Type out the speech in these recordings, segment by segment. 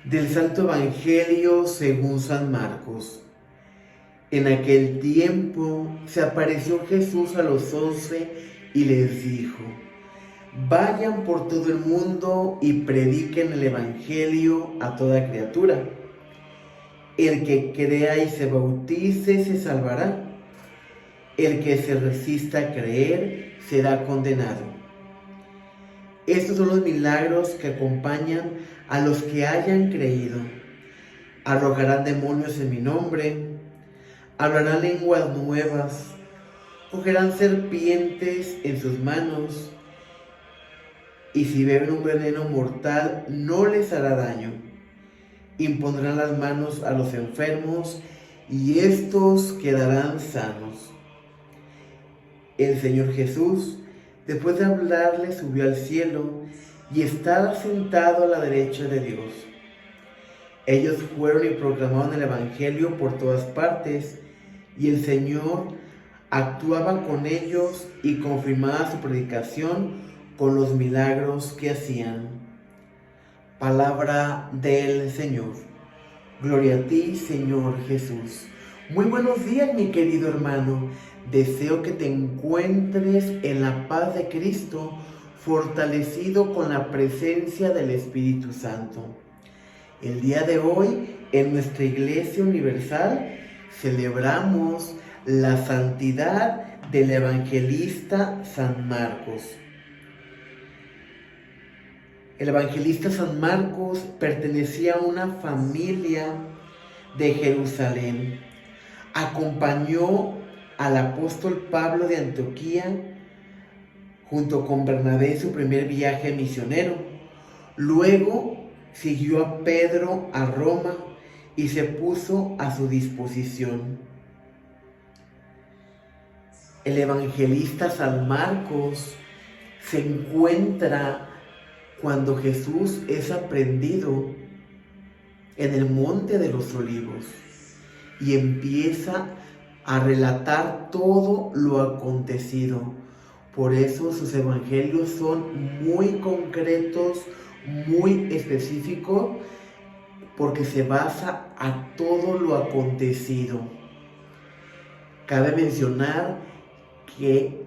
Del Santo Evangelio según San Marcos. En aquel tiempo se apareció Jesús a los 11 y les dijo: vayan por todo el mundo y prediquen el Evangelio a toda criatura. El que crea y se bautice se salvará. El que se resista a creer será condenado. Estos son los milagros que acompañan a los que hayan creído. Arrojarán demonios en mi nombre, hablarán lenguas nuevas, cogerán serpientes en sus manos, y si beben un veneno mortal no les hará daño. Impondrán las manos a los enfermos y estos quedarán sanos. El Señor Jesús, después de hablarle, subió al cielo y estaba sentado a la derecha de Dios. Ellos fueron y proclamaron el Evangelio por todas partes, y el Señor actuaba con ellos y confirmaba su predicación con los milagros que hacían. Palabra del Señor. Gloria a ti, Señor Jesús. Muy buenos días, mi querido hermano. Deseo que te encuentres en la paz de Cristo, fortalecido con la presencia del Espíritu Santo. El día de hoy, en nuestra Iglesia Universal, celebramos la santidad del evangelista San Marcos. El evangelista San Marcos pertenecía a una familia de Jerusalén. Acompañó al apóstol Pablo de Antioquía junto con Bernabé en su primer viaje misionero. Luego siguió a Pedro a Roma y se puso a su disposición. El evangelista San Marcos se encuentra cuando Jesús es aprehendido en el Monte de los Olivos y empieza a relatar todo lo acontecido. Por eso sus evangelios son muy concretos, muy específicos, porque se basa a todo lo acontecido. Cabe mencionar que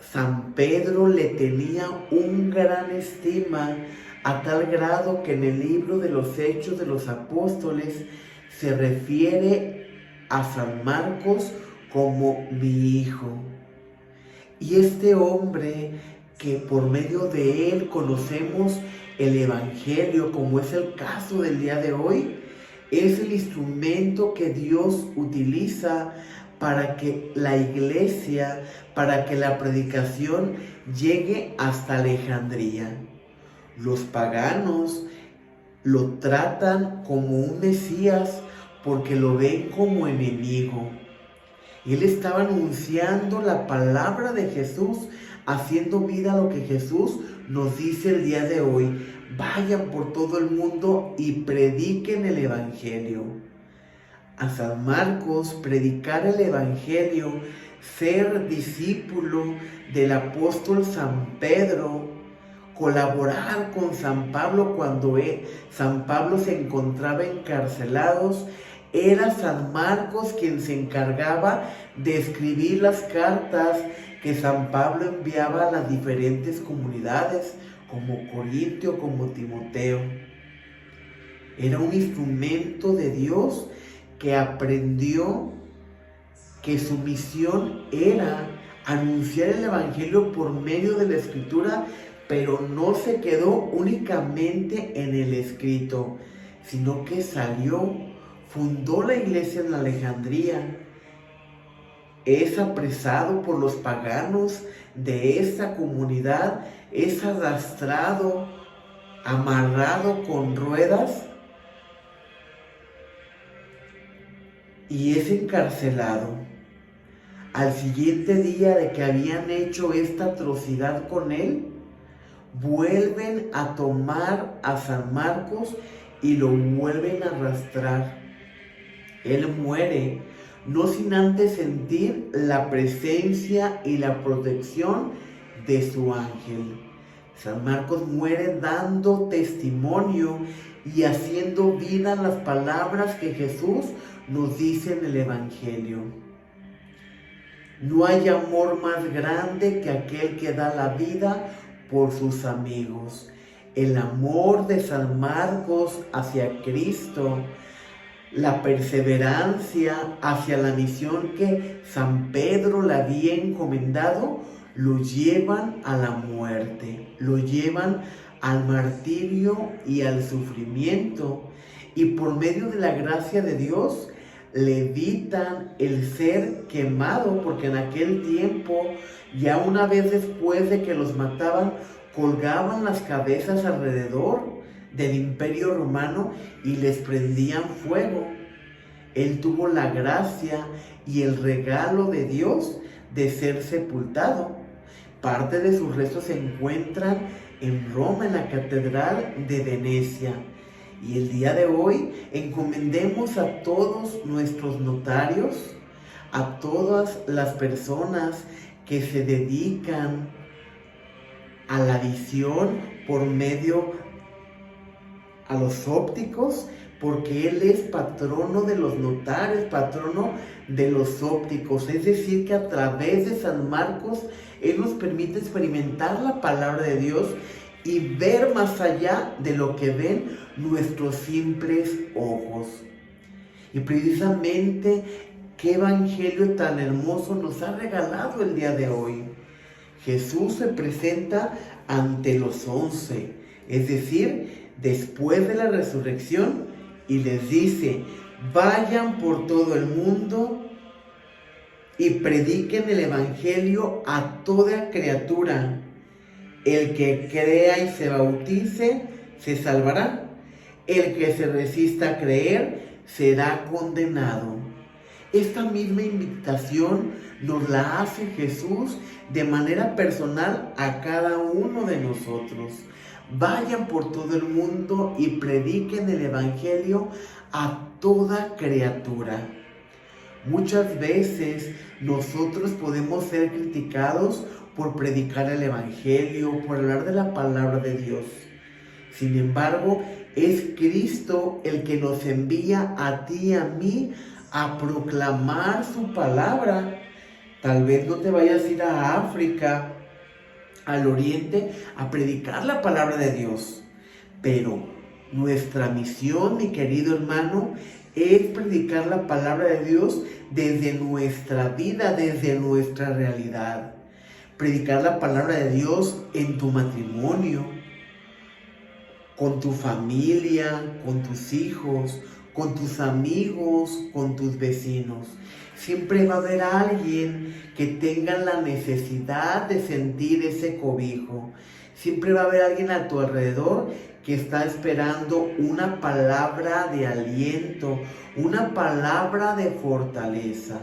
San Pedro le tenía un gran estima, a tal grado que en el libro de los Hechos de los Apóstoles se refiere a San Marcos como mi hijo. Y este hombre, que por medio de él conocemos el Evangelio, como es el caso del día de hoy, es el instrumento que Dios utiliza para que la iglesia, para que la predicación llegue hasta Alejandría. Los paganos lo tratan como un Mesías porque lo ven como enemigo. Él estaba anunciando la palabra de Jesús, haciendo vida a lo que Jesús nos dice el día de hoy. Vayan por todo el mundo y prediquen el Evangelio. A San Marcos, predicar el Evangelio, ser discípulo del apóstol San Pedro, colaborar con San Pablo cuando San Pablo se encontraba encarcelado. Era San Marcos quien se encargaba de escribir las cartas que San Pablo enviaba a las diferentes comunidades, como Corintio, como Timoteo. Era un instrumento de Dios que aprendió que su misión era anunciar el Evangelio por medio de la Escritura, pero no se quedó únicamente en el escrito, sino que salió, fundó la iglesia en Alejandría, es apresado por los paganos de esa comunidad, es arrastrado, amarrado con ruedas y es encarcelado. Al siguiente día de que habían hecho esta atrocidad con él, vuelven a tomar a San Marcos y lo vuelven a arrastrar. Él muere, no sin antes sentir la presencia y la protección de su ángel. San Marcos muere dando testimonio y haciendo vida las palabras que Jesús nos dice en el Evangelio. No hay amor más grande que aquel que da la vida por sus amigos. El amor de San Marcos hacia Cristo, la perseverancia hacia la misión que San Pedro le había encomendado, lo llevan a la muerte, lo llevan al martirio y al sufrimiento, y por medio de la gracia de Dios le evitan el ser quemado, porque en aquel tiempo, ya una vez después de que los mataban, colgaban las cabezas alrededor del Imperio Romano y les prendían fuego. Él tuvo la gracia y el regalo de Dios de ser sepultado. Parte de sus restos se encuentran en Roma, en la Catedral de Venecia. Y el día de hoy encomendemos a todos nuestros notarios, a todas las personas que se dedican a la visión por medio a los ópticos, porque Él es patrono de los notarios, patrono de los ópticos. Es decir, que a través de San Marcos, Él nos permite experimentar la palabra de Dios y ver más allá de lo que ven nuestros simples ojos. Y precisamente, qué evangelio tan hermoso nos ha regalado el día de hoy. Jesús se presenta ante los 11, es decir, después de la resurrección, y les dice: vayan por todo el mundo y prediquen el evangelio a toda criatura. El que crea y se bautice se salvará. El que se resista a creer será condenado. Esta misma invitación nos la hace Jesús de manera personal a cada uno de nosotros. Vayan por todo el mundo y prediquen el evangelio a toda criatura. Muchas veces nosotros podemos ser criticados por predicar el evangelio, por hablar de la palabra de Dios. Sin embargo, es Cristo el que nos envía a ti y a mí a proclamar su palabra. Tal vez no te vayas a ir a África, al oriente, a predicar la palabra de Dios, pero nuestra misión, mi querido hermano, es predicar la palabra de Dios desde nuestra vida, desde nuestra realidad. Predicar la palabra de Dios en tu matrimonio, con tu familia, con tus hijos, con tus amigos, con tus vecinos. Siempre va a haber alguien que tenga la necesidad de sentir ese cobijo. Siempre va a haber alguien a tu alrededor que está esperando una palabra de aliento, una palabra de fortaleza.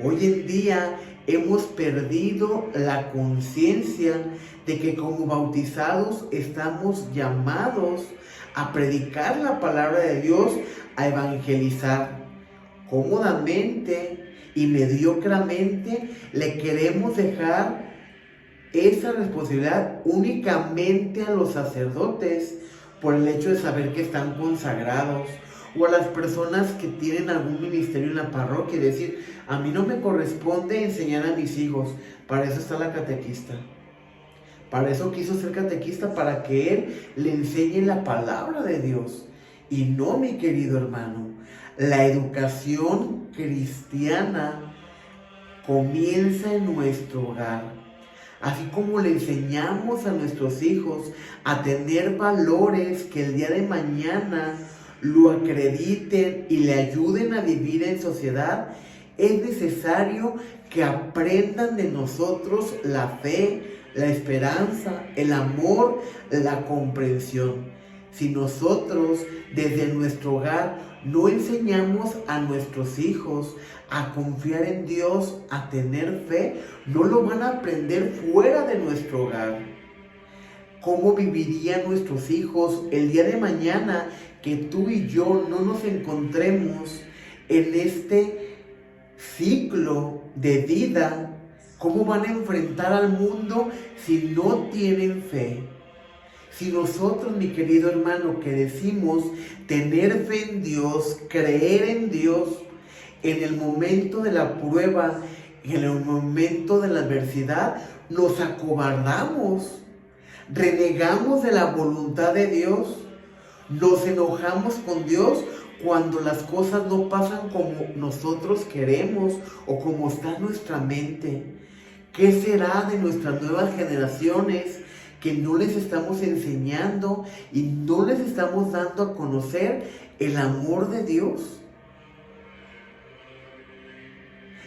Hoy en día hemos perdido la conciencia de que como bautizados estamos llamados a predicar la palabra de Dios, a evangelizar. Cómodamente y mediocremente le queremos dejar esa responsabilidad únicamente a los sacerdotes por el hecho de saber que están consagrados, o a las personas que tienen algún ministerio en la parroquia y decir: a mí no me corresponde enseñar a mis hijos, para eso está la catequista. Para eso quiso ser catequista, para que él le enseñe la palabra de Dios. Y no, mi querido hermano, la educación cristiana comienza en nuestro hogar. Así como le enseñamos a nuestros hijos a tener valores que el día de mañana lo acrediten y le ayuden a vivir en sociedad, es necesario que aprendan de nosotros la fe, la esperanza, el amor, la comprensión. Si nosotros desde nuestro hogar no enseñamos a nuestros hijos a confiar en Dios, a tener fe, no lo van a aprender fuera de nuestro hogar. ¿Cómo vivirían nuestros hijos el día de mañana que tú y yo no nos encontremos en este ciclo de vida? ¿Cómo van a enfrentar al mundo si no tienen fe? Si nosotros, mi querido hermano, que decimos tener fe en Dios, creer en Dios, en el momento de la prueba, en el momento de la adversidad, nos acobardamos, renegamos de la voluntad de Dios, nos enojamos con Dios cuando las cosas no pasan como nosotros queremos o como está en nuestra mente. ¿Qué será de nuestras nuevas generaciones que no les estamos enseñando y no les estamos dando a conocer el amor de Dios?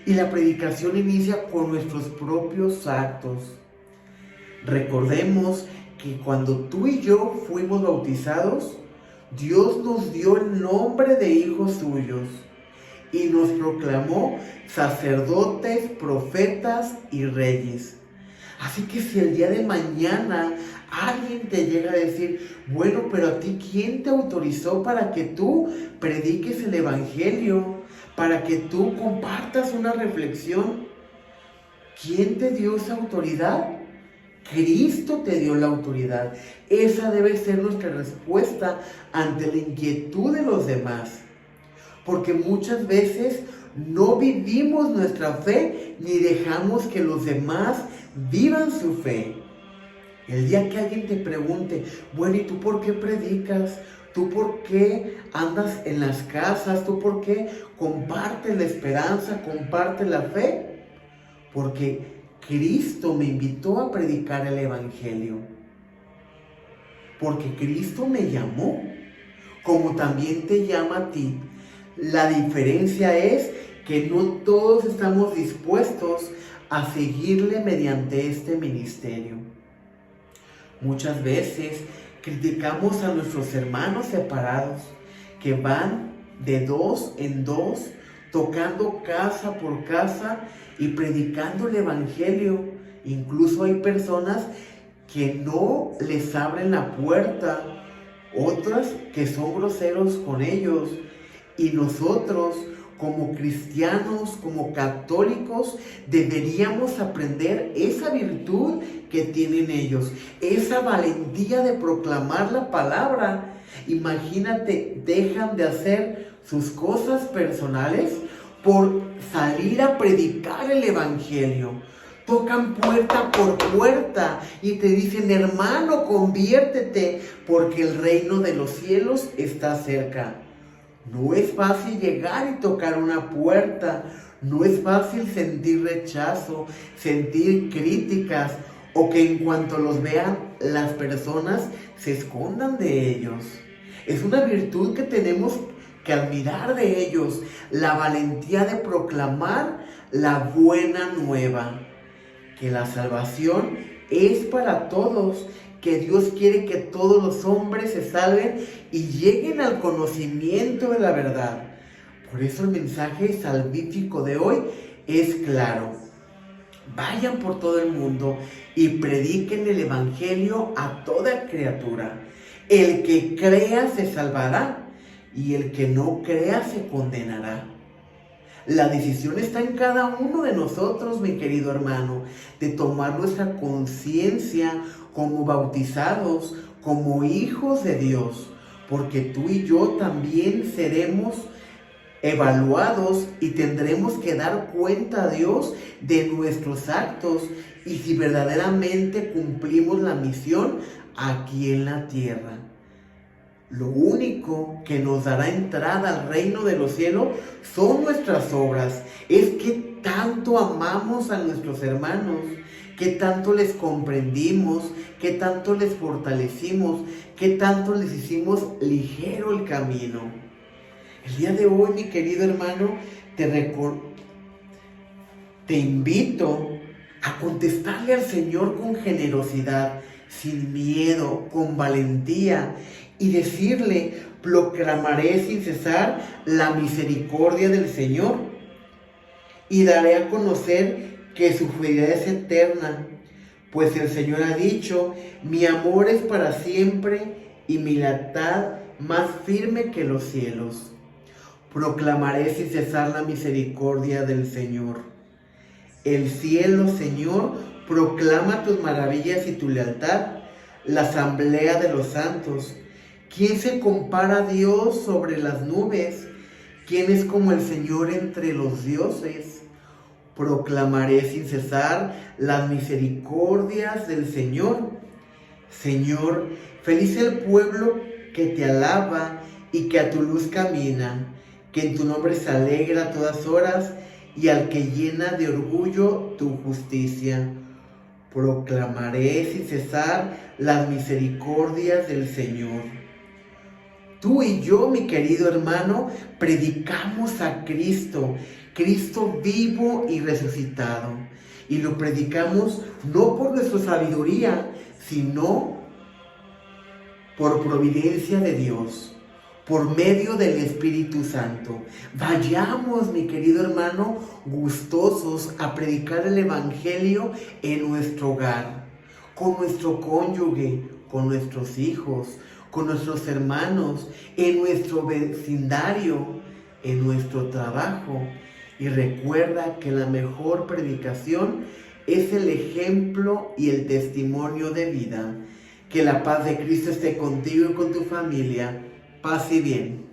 Y la predicación inicia con nuestros propios actos. Recordemos que cuando tú y yo fuimos bautizados, Dios nos dio el nombre de hijos suyos y nos proclamó sacerdotes, profetas y reyes. Así que si el día de mañana alguien te llega a decir, bueno, pero a ti, ¿quién te autorizó para que tú prediques el evangelio? Para que tú compartas una reflexión. ¿Quién te dio esa autoridad? Cristo te dio la autoridad. Esa debe ser nuestra respuesta ante la inquietud de los demás. Porque muchas veces no vivimos nuestra fe ni dejamos que los demás vivan su fe. El día que alguien te pregunte, bueno, ¿y tú por qué predicas? ¿Tú por qué andas en las casas? ¿Tú por qué compartes la esperanza, compartes la fe? Porque Cristo me invitó a predicar el evangelio. Porque Cristo me llamó, como también te llama a ti. La diferencia es que no todos estamos dispuestos a seguirle mediante este ministerio. Muchas veces criticamos a nuestros hermanos separados que van de dos en dos, tocando casa por casa y predicando el evangelio. Incluso hay personas que no les abren la puerta, otras que son groseros con ellos. Y nosotros, como cristianos, como católicos, deberíamos aprender esa virtud que tienen ellos, esa valentía de proclamar la palabra. Imagínate, dejan de hacer sus cosas personales por salir a predicar el evangelio. Tocan puerta por puerta y te dicen, hermano, conviértete, porque el reino de los cielos está cerca. No es fácil llegar y tocar una puerta, no es fácil sentir rechazo, sentir críticas, o que en cuanto los vean las personas se escondan de ellos. Es una virtud que tenemos que admirar de ellos, la valentía de proclamar la buena nueva, que la salvación es para todos, que Dios quiere que todos los hombres se salven y lleguen al conocimiento de la verdad. Por eso el mensaje salvífico de hoy es claro. Vayan por todo el mundo y prediquen el evangelio a toda criatura. El que crea se salvará y el que no crea se condenará. La decisión está en cada uno de nosotros, mi querido hermano, de tomar nuestra conciencia como bautizados, como hijos de Dios, porque tú y yo también seremos evaluados y tendremos que dar cuenta a Dios de nuestros actos y si verdaderamente cumplimos la misión aquí en la tierra. Lo único que nos dará entrada al reino de los cielos son nuestras obras. Es que tanto amamos a nuestros hermanos, que tanto les comprendimos, que tanto les fortalecimos, que tanto les hicimos ligero el camino. El día de hoy, mi querido hermano, te invito a contestarle al Señor con generosidad, sin miedo, con valentía, y decirle, proclamaré sin cesar la misericordia del Señor y daré a conocer que su fidelidad es eterna, pues el Señor ha dicho, mi amor es para siempre y mi lealtad más firme que los cielos. Proclamaré sin cesar la misericordia del Señor. El cielo, Señor, proclama tus maravillas y tu lealtad. la asamblea de los santos. ¿Quién se compara a Dios sobre las nubes? ¿Quién es como el Señor entre los dioses? Proclamaré sin cesar las misericordias del Señor. Señor, feliz el pueblo que te alaba y que a tu luz camina, que en tu nombre se alegra a todas horas y al que llena de orgullo tu justicia. Proclamaré sin cesar las misericordias del Señor. Tú y yo, mi querido hermano, predicamos a Cristo, Cristo vivo y resucitado. Y lo predicamos no por nuestra sabiduría, sino por providencia de Dios, por medio del Espíritu Santo. Vayamos, mi querido hermano, gustosos a predicar el Evangelio en nuestro hogar, con nuestro cónyuge, con nuestros hijos, con nuestros hermanos, en nuestro vecindario, en nuestro trabajo. Y recuerda que la mejor predicación es el ejemplo y el testimonio de vida. Que la paz de Cristo esté contigo y con tu familia. Paz y bien.